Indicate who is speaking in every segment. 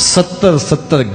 Speaker 1: 70-70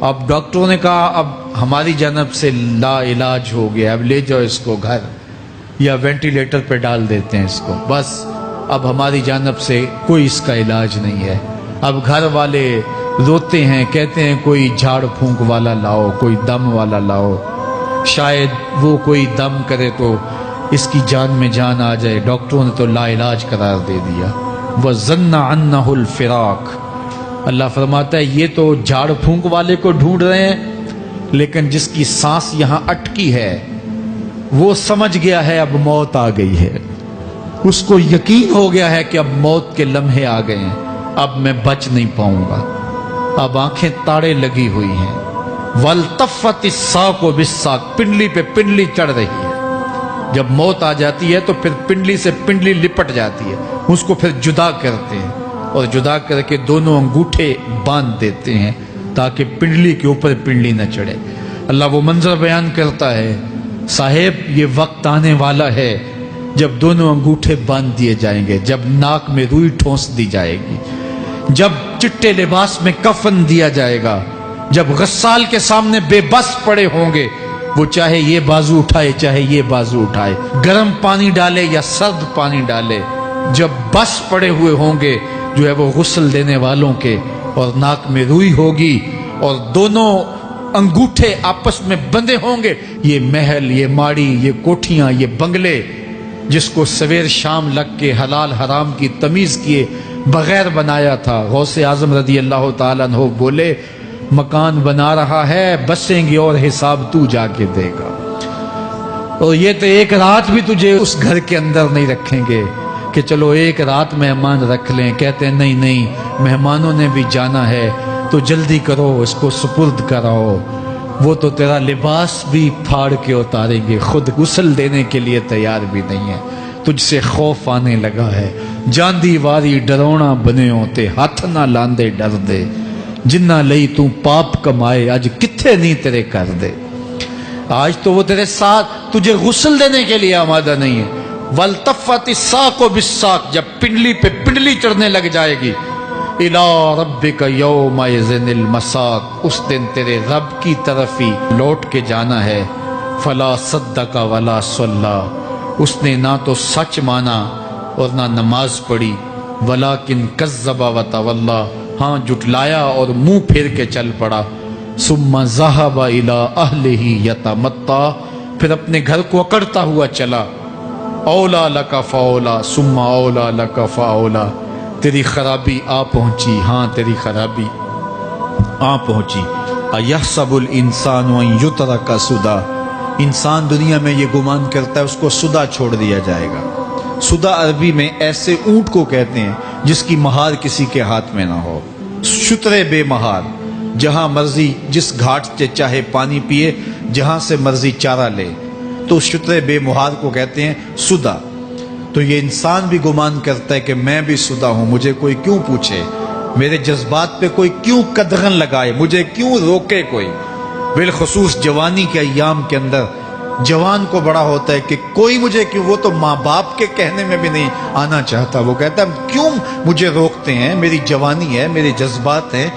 Speaker 1: اب ڈاکٹروں نے کہا اب ہماری جانب سے لا علاج ہو گیا، اب لے جاؤ اس کو گھر یا وینٹیلیٹر پہ ڈال دیتے ہیں اس کو، بس اب ہماری جانب سے کوئی اس کا علاج نہیں ہے۔ اب گھر والے روتے ہیں، کہتے ہیں کوئی جھاڑ پھونک والا لاؤ، کوئی دم والا لاؤ، شاید وہ کوئی دم کرے تو اس کی جان میں جان آ جائے۔ ڈاکٹروں نے تو لا علاج قرار دے دیا۔ وَظَنَّ عَنَّهُ الْفِرَاقُ، اللہ فرماتا ہے یہ تو جھاڑ پھونک والے کو ڈھونڈ رہے ہیں، لیکن جس کی سانس یہاں اٹکی ہے وہ سمجھ گیا ہے اب موت آ گئی ہے، اس کو یقین ہو گیا ہے کہ اب موت کے لمحے آ گئے ہیں، اب میں بچ نہیں پاؤں گا، اب آنکھیں تاڑے لگی ہوئی ہیں۔ وَالْتَفَّتِ السَّاقُ بِالسَّاقِ، پنڈلی پہ پنڈلی چڑھ رہی ہے۔ جب موت آ جاتی ہے تو پھر پنڈلی سے پنڈلی لپٹ جاتی ہے، اس کو پھر جدا کرتے ہیں اور جدا کر کے دونوں انگوٹھے باندھ دیتے ہیں تاکہ پنڈلی کے اوپر پنڈلی نہ چڑھے۔ اللہ وہ منظر بیان کرتا ہے، صاحب یہ وقت آنے والا ہے جب دونوں انگوٹھے باندھ دیے جائیں گے، جب ناک میں روئی ٹھونس دی جائے گی، جب چٹے لباس میں کفن دیا جائے گا، جب غسال کے سامنے بے بس پڑے ہوں گے، وہ چاہے یہ بازو اٹھائے چاہے یہ بازو اٹھائے، گرم پانی ڈالے یا سرد پانی ڈالے، جب بس پڑے ہوئے ہوں گے جو ہے وہ غسل دینے والوں کے، اور ناک میں روئی ہوگی اور دونوں انگوٹھے آپس میں بندھے ہوں گے۔ یہ محل، یہ ماڑی، یہ کوٹھیاں، یہ بنگلے جس کو سویر شام لگ کے حلال حرام کی تمیز کیے بغیر بنایا تھا، غوث اعظم رضی اللہ تعالیٰ عنہ بولے مکان بنا رہا ہے، بسیں گے اور حساب تو جا کے دے گا، اور یہ تو ایک رات بھی تجھے اس گھر کے اندر نہیں رکھیں گے کہ چلو ایک رات مہمان رکھ لیں۔ کہتے ہیں نہیں نہیں، مہمانوں نے بھی جانا ہے تو جلدی کرو، اس کو سپرد کراؤ، وہ تو تیرا لباس بھی پھاڑ کے اتاریں گے، خود غسل دینے کے لیے تیار بھی نہیں ہے، تجھ سے خوف آنے لگا ہے۔ جاندی واری ڈرونا بنے ہوتے، ہاتھ نہ لاندے ڈر دے، جنہ لئی تو پاپ کمائے اج کتھے نہیں تیرے کر دے۔ آج تو وہ تیرے ساتھ تجھے غسل دینے کے لیے آمادہ نہیں ہے۔ وَالْتَفَّتِ السَّاقُ بِالسَّاقِ، جب پنڈلی پہ پنڈلی چڑھنے لگ جائے گی، إِلَىٰ رَبِّكَ يَوْمَئِذٍ الْمَسَاقُ، اس دن تیرے رب کی طرف ہی لوٹ کے جانا ہے۔ فَلَا صَدَّقَ وَلَا صَلَّىٰ، اس نے نہ تو سچ مانا اور نہ نماز پڑھی، وَلَٰكِنْ كَذَّبَ وَتَوَلَّىٰ، ہاں جھٹلایا اور منہ پھیر کے چل پڑا۔ ثُمَّ ذَهَبَ إِلَىٰ أَهْلِهِ يَتَمَطَّىٰ، پھر اپنے گھر کو اکڑتا ہوا چلا۔ اولا لک فاولا ثم اولا لک فاولا، تیری خرابی آ پہنچی، ہاں تیری خرابی آ پہنچی۔ ایحسب الانسان ان یترک سدی، انسان دنیا میں یہ گمان کرتا ہے اس کو سدا چھوڑ دیا جائے گا۔ سدا عربی میں ایسے اونٹ کو کہتے ہیں جس کی مہار کسی کے ہاتھ میں نہ ہو، شترے بے مہار، جہاں مرضی جس گھاٹ سے چاہے پانی پیے، جہاں سے مرضی چارہ لے، تو شترے بے مہار کو کہتے ہیں سدا۔ تو یہ انسان بھی گمان کرتا ہے کہ میں بھی سدا ہوں، مجھے کوئی کیوں پوچھے، میرے جذبات پہ کوئی کیوں قدغن لگائے، مجھے کیوں روکے کوئی۔ بالخصوص جوانی کے ایام کے اندر جوان کو بڑا ہوتا ہے کہ کوئی مجھے کیوں، وہ تو ماں باپ کے کہنے میں بھی نہیں آنا چاہتا، وہ کہتا ہے کیوں مجھے روکتے ہیں، میری جوانی ہے، میرے جذبات ہیں،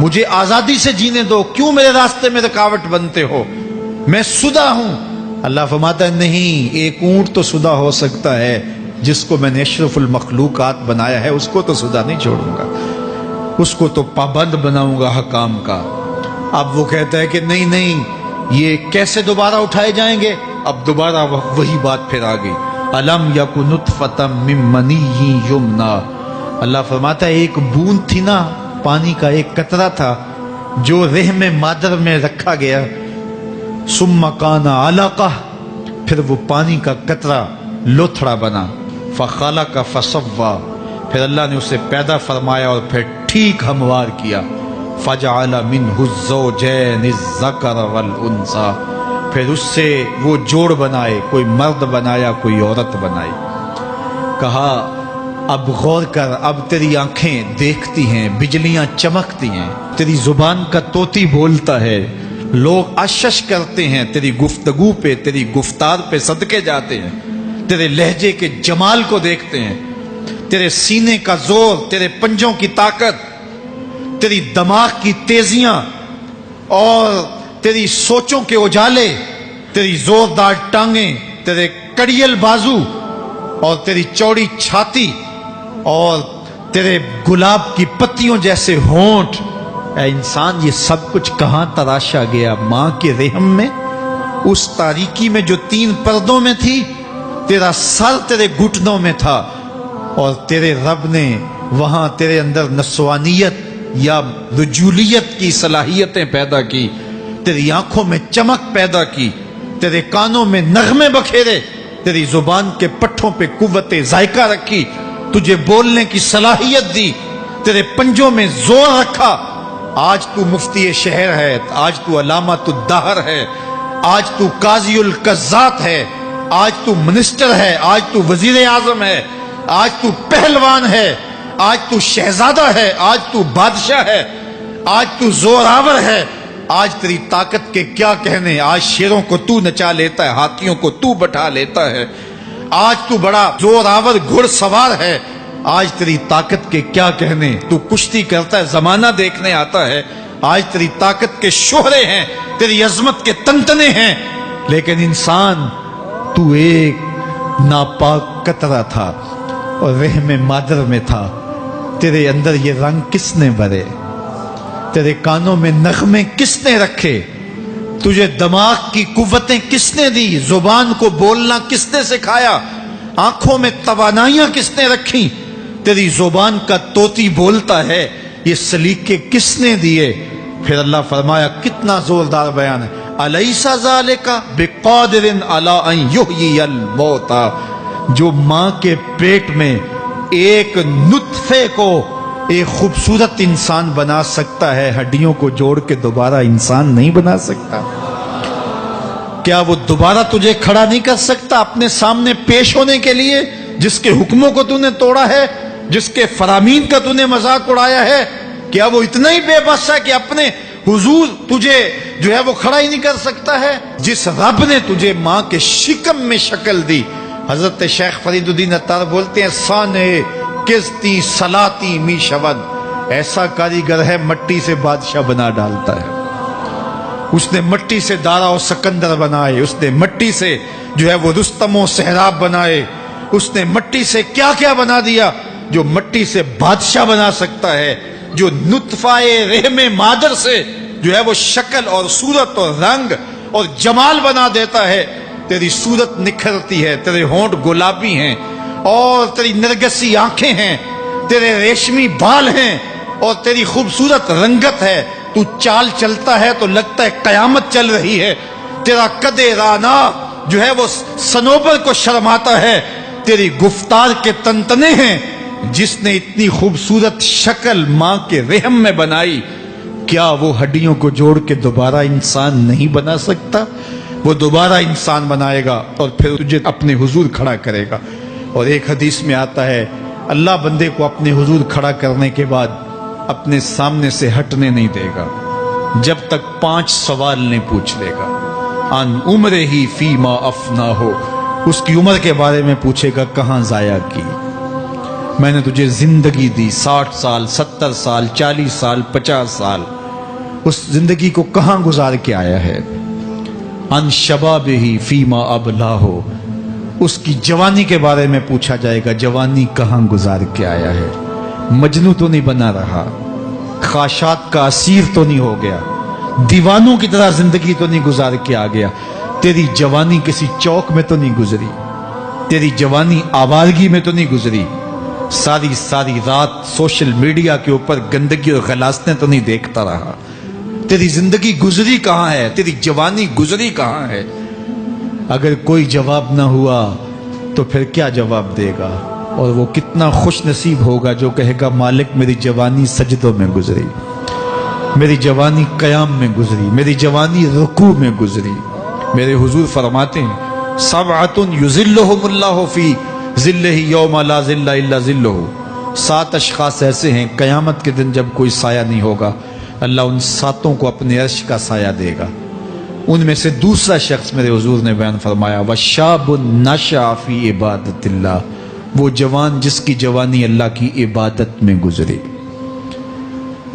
Speaker 1: مجھے آزادی سے جینے دو، کیوں میرے راستے میں رکاوٹ بنتے ہو، میں سدا ہوں۔ اللہ فرماتا ہے نہیں، ایک اونٹ تو سدا ہو سکتا ہے، جس کو میں نے اشرف المخلوقات بنایا ہے اس کو تو سدا نہیں چھوڑوں گا، اس کو تو پابند بناؤں گا حکام کا۔ اب وہ کہتا ہے کہ نہیں نہیں، یہ کیسے دوبارہ اٹھائے جائیں گے؟ اب دوبارہ وہی بات پھر آ گئی، الم یک نطفۃ من منی یمنا، اللہ فرماتا ہے ایک بوند تھی نا، پانی کا ایک قطرہ تھا جو رحم مادر میں رکھا گیا، ثم کان علقہ، پھر وہ پانی کا قطرہ لوتھڑا بنا، فخلق فسوی، پھر اللہ نے اسے پیدا فرمایا اور پھر ٹھیک ہموار کیا، فجعل منہ الزوجین الذکر والانثی، پھر اس سے وہ جوڑ بنائے، کوئی مرد بنایا کوئی عورت بنائی۔ کہا اب غور کر، اب تیری آنکھیں دیکھتی ہیں، بجلیاں چمکتی ہیں، تیری زبان کا طوطی بولتا ہے، لوگ اشش کرتے ہیں تیری گفتگو پہ، تیری گفتار پہ صدقے جاتے ہیں، تیرے لہجے کے جمال کو دیکھتے ہیں، تیرے سینے کا زور، تیرے پنجوں کی طاقت، تیری دماغ کی تیزیاں، اور تیری سوچوں کے اجالے، تیری زوردار ٹانگیں، تیرے کڑیل بازو اور تیری چوڑی چھاتی اور تیرے گلاب کی پتیوں جیسے ہونٹ، اے انسان یہ سب کچھ کہاں تراشا گیا؟ ماں کے رحم میں، اس تاریکی میں جو 3 پردوں میں تھی۔ تیرا سر تیرے گھٹنوں میں تھا اور تیرے رب نے وہاں تیرے اندر نسوانیت یا رجولیت کی صلاحیتیں پیدا کی، تیری آنکھوں میں چمک پیدا کی، تیرے کانوں میں نغمے بکھیرے، تیری زبان کے پٹھوں پہ قوت ذائقہ رکھی، تجھے بولنے کی صلاحیت دی، تیرے پنجوں میں زور رکھا۔ آج تو مفتی شہر ہے، آج تو علامۃ الدہر ہے، آج تو قاضی القضات ہے، آج تو منسٹر ہے، آج تو وزیر اعظم ہے، آج تو پہلوان ہے، آج تو شہزادہ ہے، آج تو بادشاہ ہے، آج تو زوراور ہے، آج تیری طاقت کے کیا کہنے۔ آج شیروں کو تو نچا لیتا ہے، ہاتھیوں کو تو بٹھا لیتا ہے، آج تو بڑا زوراور گھڑ سوار ہے، آج تیری طاقت کے کیا کہنے۔ تو کشتی کرتا ہے، زمانہ دیکھنے آتا ہے، آج تیری طاقت کے شہرے ہیں، تیری عظمت کے تنتنے ہیں، لیکن انسان تو ایک ناپاک قطرہ تھا اور رحم مادر میں تھا۔ تیرے اندر یہ رنگ کس نے بھرے؟ تیرے کانوں میں نغمے کس نے رکھے؟ تجھے دماغ کی قوتیں کس نے دی؟ زبان کو بولنا کس نے سکھایا؟ آنکھوں میں توانائیاں کس نے رکھی؟ تیری زبان کا طوطی بولتا ہے، یہ سلیقے کس نے دیے؟ پھر اللہ فرمایا، کتنا زوردار بیان ہے، الیس ذالک بقادر علی ان یحیی الموتى، جو ماں کے پیٹ میں ایک نطفے کو ایک خوبصورت انسان بنا سکتا ہے، ہڈیوں کو جوڑ کے دوبارہ انسان نہیں بنا سکتا؟ کیا وہ دوبارہ تجھے کھڑا نہیں کر سکتا اپنے سامنے پیش ہونے کے لیے، جس کے حکموں کو تو نے توڑا ہے، جس کے فرامین کا تو نے مذاق اڑایا ہے؟ کیا وہ اتنا ہی بے بس ہے کہ اپنے حضور تجھے جو ہے وہ کھڑا ہی نہیں کر سکتا ہے؟ جس رب نے تجھے ماں کے شکم میں شکل دی، حضرت شیخ فرید الدین عطار بولتے ہیں، سانے کستی سلاتی می شود، ایسا کاریگر ہے مٹی سے بادشاہ بنا ڈالتا ہے۔ اس نے مٹی سے دارا و سکندر بنائے، اس نے مٹی سے جو ہے وہ رستم و سہراب بنائے، اس نے مٹی سے کیا کیا بنا دیا جو مٹی سے بادشاہ بنا سکتا ہے، جو نطفہ رحم مادر سے جو ہے وہ شکل اور صورت اور رنگ اور جمال بنا دیتا ہے۔ تیری صورت نکھرتی ہے، تیرے ہونٹ گلابی ہیں اور تیری نرگسی آنکھیں ہیں، تیرے ریشمی بال ہیں اور تیری خوبصورت رنگت ہے، تو چال چلتا ہے تو لگتا ہے قیامت چل رہی ہے، تیرا قد رانا جو ہے وہ صنوبر کو شرماتا ہے، تیری گفتار کے تنتنے ہیں۔ جس نے اتنی خوبصورت شکل ماں کے رحم میں بنائی، کیا وہ ہڈیوں کو جوڑ کے دوبارہ انسان نہیں بنا سکتا؟ وہ دوبارہ انسان بنائے گا اور پھر تجھے اپنے حضور کھڑا کرے گا۔ اور ایک حدیث میں آتا ہے، اللہ بندے کو اپنے حضور کھڑا کرنے کے بعد اپنے سامنے سے ہٹنے نہیں دے گا جب تک 5 سوال نہیں پوچھ لے گا۔ ان عمرہ ہی فیما افنا ہو، اس کی عمر کے بارے میں پوچھے گا، کہاں ضائع کی؟ میں نے تجھے زندگی دی، 60 سال 70 سال 40 سال 50 سال، اس زندگی کو کہاں گزار کے آیا ہے؟ ان شباب ہی فیما ابلا ہو، اس کی جوانی کے بارے میں پوچھا جائے گا، جوانی کہاں گزار کے آیا ہے؟ مجنوں تو نہیں بنا رہا، خواہشات کا اسیر تو نہیں ہو گیا، دیوانوں کی طرح زندگی تو نہیں گزار کے آ گیا؟ تیری جوانی کسی چوک میں تو نہیں گزری، تیری جوانی آوارگی میں تو نہیں گزری، ساری رات سوشل میڈیا کے اوپر گندگی اور غلاظتیں تو نہیں دیکھتا رہا؟ تیری زندگی گزری کہاں ہے؟ تیری جوانی گزری کہاں ہے؟ اگر کوئی جواب نہ ہوا تو پھر کیا جواب دے گا؟ اور وہ کتنا خوش نصیب ہوگا جو کہے گا، مالک میری جوانی سجدوں میں گزری، میری جوانی قیام میں گزری، میری جوانی رکوع میں گزری۔ میرے حضور فرماتے ہیں، سبعۃ یظلھم اللہ فی ظلہ یوم لا ظل الا ظلہ، 7 اشخاص ایسے ہیں قیامت کے دن جب کوئی سایہ نہیں ہوگا، اللہ ان 7 کو اپنے عرش کا سایہ دے گا۔ ان میں سے دوسرا شخص میرے حضور نے بیان فرمایا، وشاب نشأ فی عبادت اللہ، وہ جوان جس کی جوانی اللہ کی عبادت میں گزری،